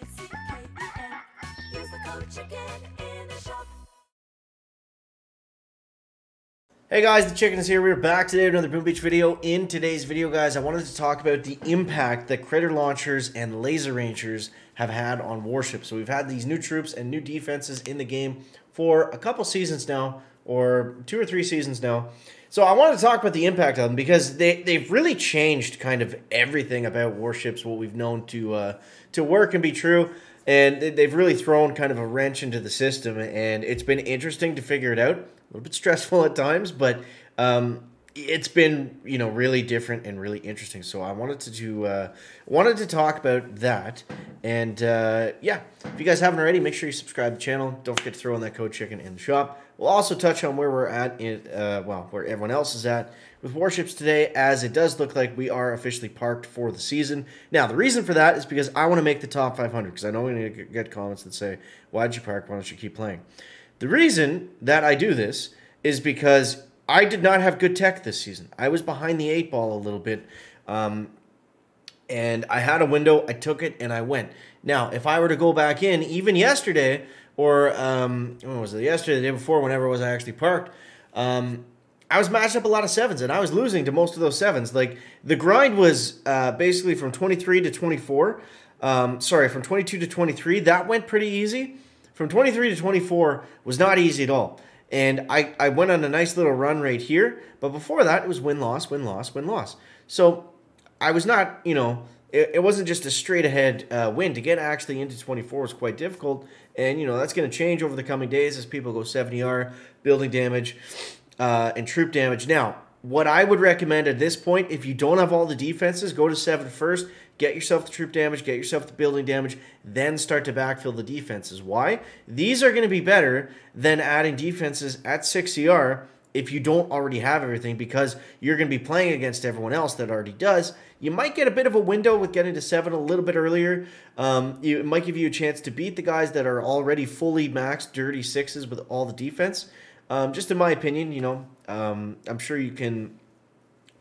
Use the code CHICKEN in the shop. Hey guys, the Chicken is here. We're back today with another Boom Beach video. In today's video, guys, I wanted to talk about the impact that critter launchers and laser rangers have had on warships. So we've had these new troops and new defenses in the game for a couple seasons now, or 2 or 3 seasons now. So I wanted to talk about the impact of them because they've really changed kind of everything about warships, what we've known to work and be true. And they've really thrown kind of a wrench into the system, and it's been interesting to figure it out. A little bit stressful at times, but it's been, you know, really different and really interesting. So I wanted to talk about that. And yeah, if you guys haven't already, make sure you subscribe to the channel. Don't forget to throw in that code CHICKEN in the shop. We'll also touch on where we're at in well, where everyone else is at with warships today, as it does look like we are officially parked for the season. Now, the reason for that is because I want to make the top 500, because I know we're going to get comments that say, why did you park? Why don't you keep playing? The reason that I do this is because I did not have good tech this season. I was behind the 8 ball a little bit, and I had a window, I took it, and I went. Now, if I were to go back in, even yesterday, or when was it, yesterday, the day before, whenever it was I actually parked, I was matched up a lot of 7s, and I was losing to most of those 7s. Like, the grind was basically from 23 to 24. Sorry, from 22 to 23. That went pretty easy. From 23 to 24 was not easy at all. And I went on a nice little run right here. But before that, it was win-loss, win-loss, win-loss. So I was not, you know, it wasn't just a straight-ahead win. To get actually into 24 was quite difficult. And, you know, that's going to change over the coming days as people go 70R, building damage, and troop damage. Now, what I would recommend at this point, if you don't have all the defenses, go to 7 first, get yourself the troop damage, get yourself the building damage, then start to backfill the defenses. Why? These are going to be better than adding defenses at 6 CR if you don't already have everything, because you're going to be playing against everyone else that already does. You might get a bit of a window with getting to 7 a little bit earlier. It might give you a chance to beat the guys that are already fully maxed dirty 6s with all the defense. Just in my opinion, you know, I'm sure you can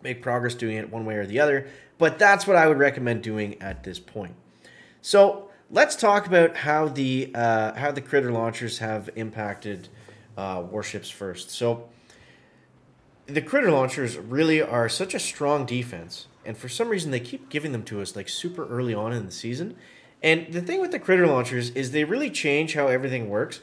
make progress doing it one way or the other, but that's what I would recommend doing at this point. So let's talk about how the critter launchers have impacted warships first. So the critter launchers really are such a strong defense, and for some reason they keep giving them to us like super early on in the season. And the thing with the critter launchers is they really change how everything works,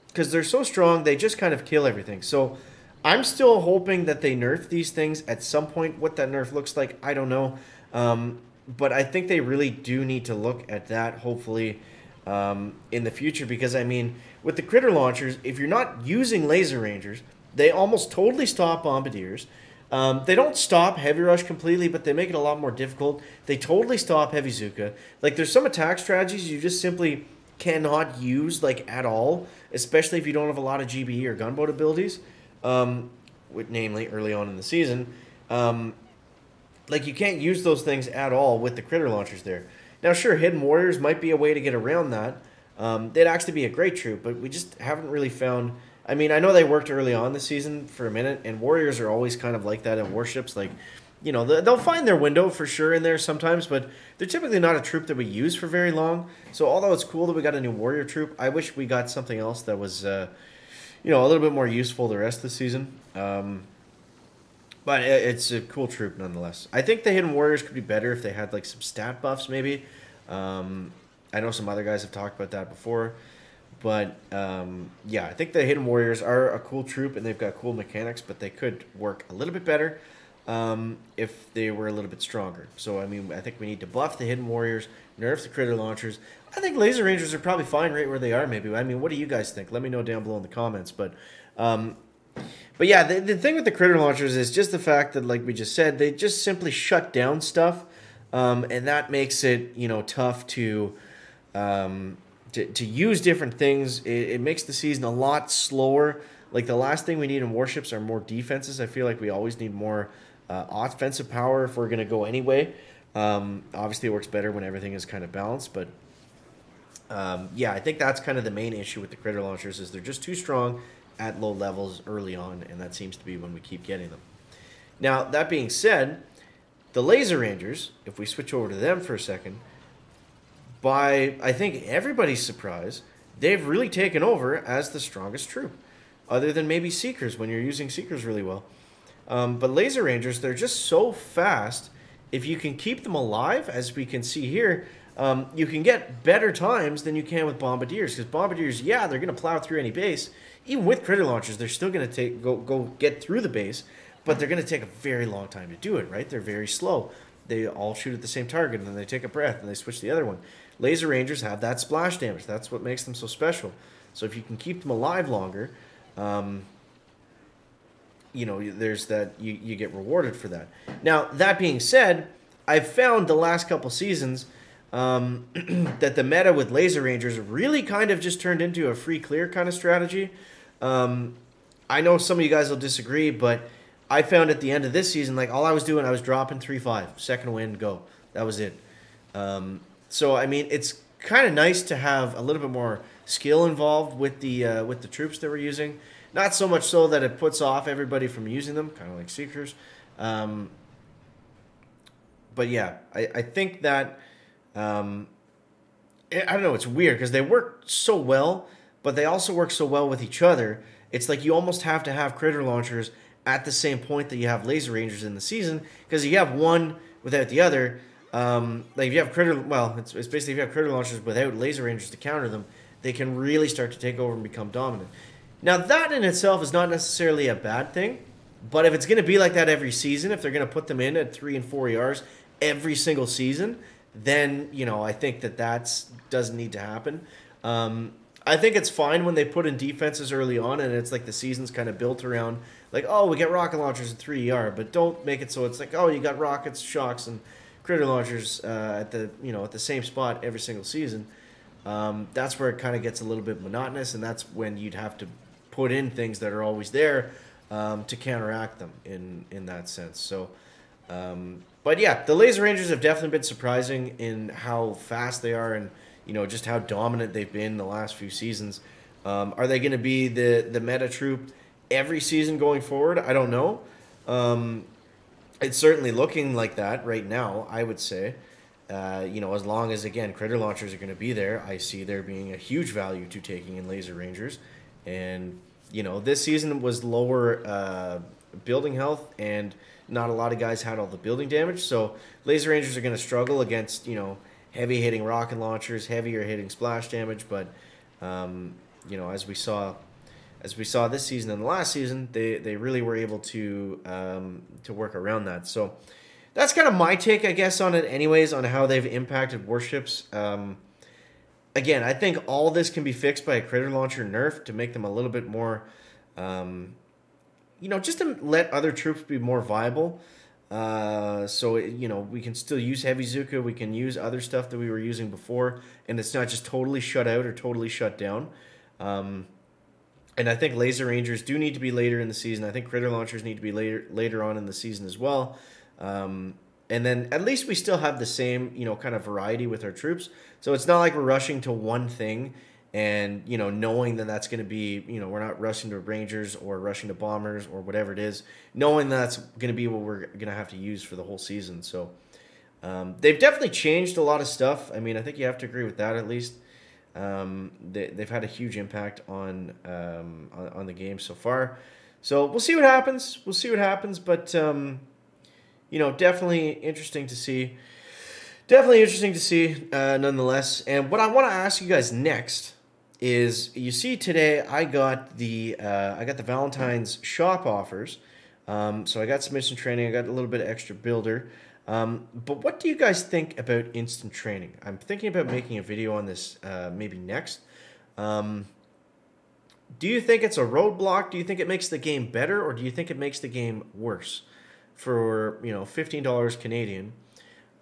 because they're so strong, they just kind of kill everything. So I'm still hoping that they nerf these things at some point. What that nerf looks like, I don't know. But I think they really do need to look at that, hopefully, in the future. Because, I mean, with the critter launchers, if you're not using laser rangers, they almost totally stop bombardiers. They don't stop heavy rush completely, but they make it a lot more difficult. They totally stop heavy Zuka. Like, there's some attack strategies you just simply cannot use, like, at all, especially if you don't have a lot of GBE or gunboat abilities, namely early on in the season. Like, you can't use those things at all with the critter launchers there. Now, sure, Hidden Warriors might be a way to get around that. They'd actually be a great troop, but we just haven't really found... I mean, I know they worked early on this season for a minute, and Warriors are always kind of like that in warships. Like, you know, they'll find their window for sure in there sometimes, but they're typically not a troop that we use for very long. So although it's cool that we got a new warrior troop, I wish we got something else that was, you know, a little bit more useful the rest of the season. But it's a cool troop nonetheless. I think the Hidden Warriors could be better if they had like some stat buffs maybe. I know some other guys have talked about that before. But, yeah, I think the Hidden Warriors are a cool troop, and they've got cool mechanics, but they could work a little bit better if they were a little bit stronger. So, I mean, I think we need to buff the Hidden Warriors, nerf the critter launchers. I think laser rangers are probably fine right where they are, maybe. I mean, what do you guys think? Let me know down below in the comments. But yeah, the thing with the critter launchers is just the fact that, like we just said, they just simply shut down stuff, and that makes it, you know, tough to use different things. It makes the season a lot slower. Like, the last thing we need in warships are more defenses. I feel like we always need more offensive power if we're going to go anyway. Obviously, it works better when everything is kind of balanced. But, yeah, I think that's kind of the main issue with the critter launchers, is they're just too strong at low levels early on, and that seems to be when we keep getting them. Now, that being said, the laser rangers, if we switch over to them for a second, by, I think, everybody's surprise, they've really taken over as the strongest troop, other than maybe Seekers when you're using Seekers really well. But Laser Rangers, they're just so fast. If you can keep them alive, as we can see here, you can get better times than you can with Bombardiers. Because Bombardiers, yeah, they're going to plow through any base. Even with Critter Launchers, they're still going to go get through the base, but they're going to take a very long time to do it, right? They're very slow. They all shoot at the same target, and then they take a breath, and they switch to the other one. Laser Rangers have that splash damage. That's what makes them so special. So if you can keep them alive longer, you know, there's that, you get rewarded for that. Now, that being said, I've found the last couple seasons that the meta with Laser Rangers really kind of just turned into a free clear kind of strategy. I know some of you guys will disagree, but I found at the end of this season, like, all I was doing, I was dropping 3-5, second wind, go. That was it. So, I mean, it's kind of nice to have a little bit more skill involved with the troops that we're using. Not so much so that it puts off everybody from using them, kind of like Seekers. But yeah, I think that, I don't know, it's weird because they work so well, but they also work so well with each other. It's like you almost have to have Critter Launchers at the same point that you have Laser Rangers in the season, because you have one without the other. Like if you have it's basically if you have Critter Launchers without Laser Rangers to counter them, they can really start to take over and become dominant. Now that in itself is not necessarily a bad thing, but if it's going to be like that every season, if they're going to put them in at 3 and 4 yards every single season, then, you know, I think that doesn't need to happen. I think it's fine when they put in defenses early on and it's like the season's kind of built around, like, oh, we get rocket launchers at 3 yard, but don't make it so it's like, oh, you got rockets, shocks, and Critter Launchers at the same spot every single season. That's where it kind of gets a little bit monotonous, and that's when you'd have to put in things that are always there to counteract them in that sense. So, but yeah, the Laser Rangers have definitely been surprising in how fast they are, and you know, just how dominant they've been the last few seasons. Are they going to be the meta troop every season going forward? I don't know. It's certainly looking like that right now, I would say. You know, as long as, again, Critter Launchers are going to be there, I see there being a huge value to taking in Laser Rangers. And, you know, this season was lower building health, and not a lot of guys had all the building damage. So Laser Rangers are going to struggle against, you know, heavy hitting rocket launchers, heavier hitting splash damage. But, you know, as we saw this season and the last season, they really were able to work around that. So that's kind of my take, I guess, on it anyways, on how they've impacted warships. Again, I think all this can be fixed by a Critter Launcher nerf to make them a little bit more, you know, just to let other troops be more viable. So, you know, we can still use Heavy Zuka, we can use other stuff that we were using before, and it's not just totally shut out or totally shut down. And I think Laser Rangers do need to be later in the season. I think Critter Launchers need to be later on in the season as well. And then at least we still have the same, you know, kind of variety with our troops. So it's not like we're rushing to one thing and, you know, knowing that that's going to be, you know, we're not rushing to Rangers or rushing to Bombers or whatever it is, knowing that's going to be what we're going to have to use for the whole season. So they've definitely changed a lot of stuff. I mean, I think you have to agree with that at least. They've had a huge impact on the game so far. So we'll see what happens. But you know, definitely interesting to see. Nonetheless. And what I want to ask you guys next is, you see today I got the Valentine's shop offers. So I got some instant training. I got a little bit of extra builder. But what do you guys think about instant training? I'm thinking about making a video on this maybe next. Do you think it's a roadblock? Do you think it makes the game better, or do you think it makes the game worse? For, you know, $15 Canadian,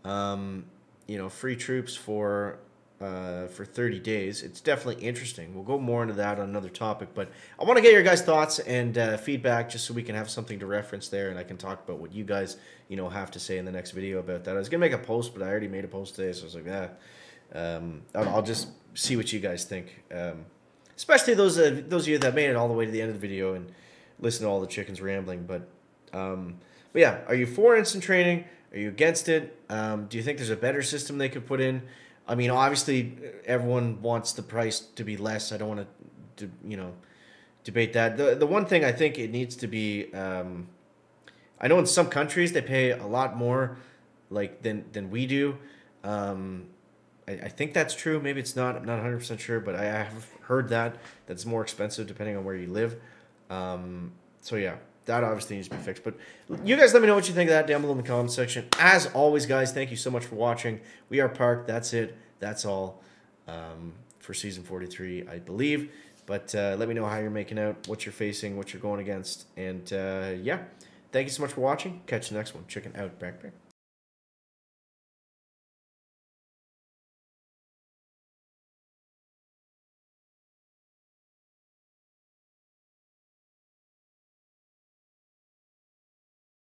you know, free troops for 30 days. It's definitely interesting. We'll go more into that on another topic, but I want to get your guys' thoughts and feedback just so we can have something to reference there, and I can talk about what you guys, you know, have to say in the next video about that. I was going to make a post, but I already made a post today, so I was like, I'll just see what you guys think. Especially those of you that made it all the way to the end of the video and listen to all the chickens rambling. But yeah, are you for instant training? Are you against it? Do you think there's a better system they could put in? I mean, obviously, everyone wants the price to be less. I don't want to, debate that. The one thing I think it needs to be, I know in some countries they pay a lot more, like than we do. I think that's true. Maybe it's not. I'm not 100% sure, but I have heard that's more expensive depending on where you live. So yeah, that obviously needs to be fixed. But you guys let me know what you think of that down below in the comments section. As always, guys, thank you so much for watching. We are parked. That's it. That's all for season 43, I believe. But let me know how you're making out, what you're facing, what you're going against. And yeah, thank you so much for watching. Catch you next one. Chicken out. Back.